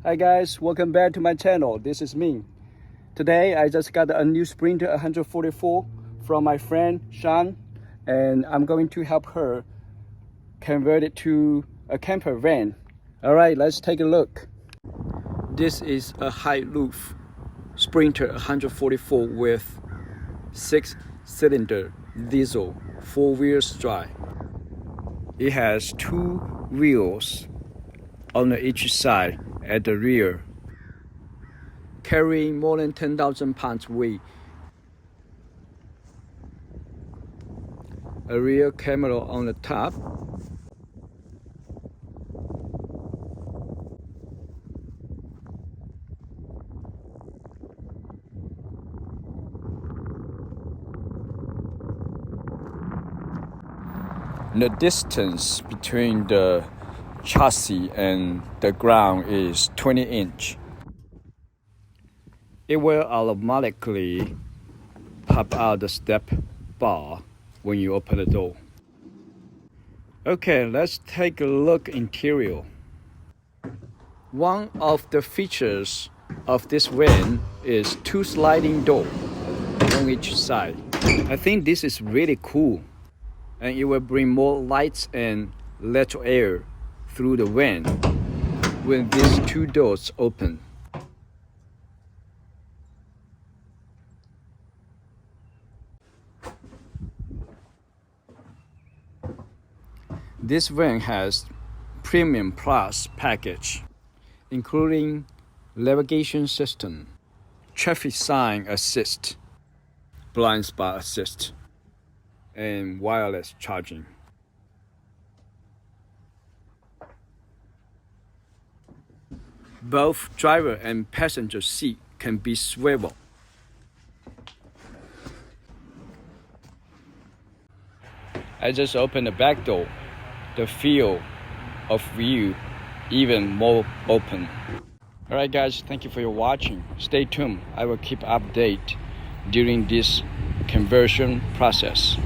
Hi guys, welcome back to my channel. This is Ming. Today I just got a new Sprinter 144 from my friend Sean, and I'm going to help her convert it to a camper van. Alright, let's take a look. This is a high roof Sprinter 144 with 6-cylinder diesel 4-wheel drive. It has 2 wheels on each side at the rear, carrying more than 10,000 pounds weight. A rear camera on the top. The distance between the chassis and the ground is 20 inches. It will automatically pop out the step bar when you open the door. Okay, let's take a look interior. One of the features of this van is 2 sliding doors on each side. I think this is really cool, and it will bring more lights and lateral air through the van when these 2 doors open. This van has Premium Plus package, including navigation system, traffic sign assist, blind spot assist, and wireless charging. Both driver and passenger seat can be swiveled. I just opened the back door. The field of view even more open. Alright guys, thank you for your watching. Stay tuned. I will keep update during this conversion process.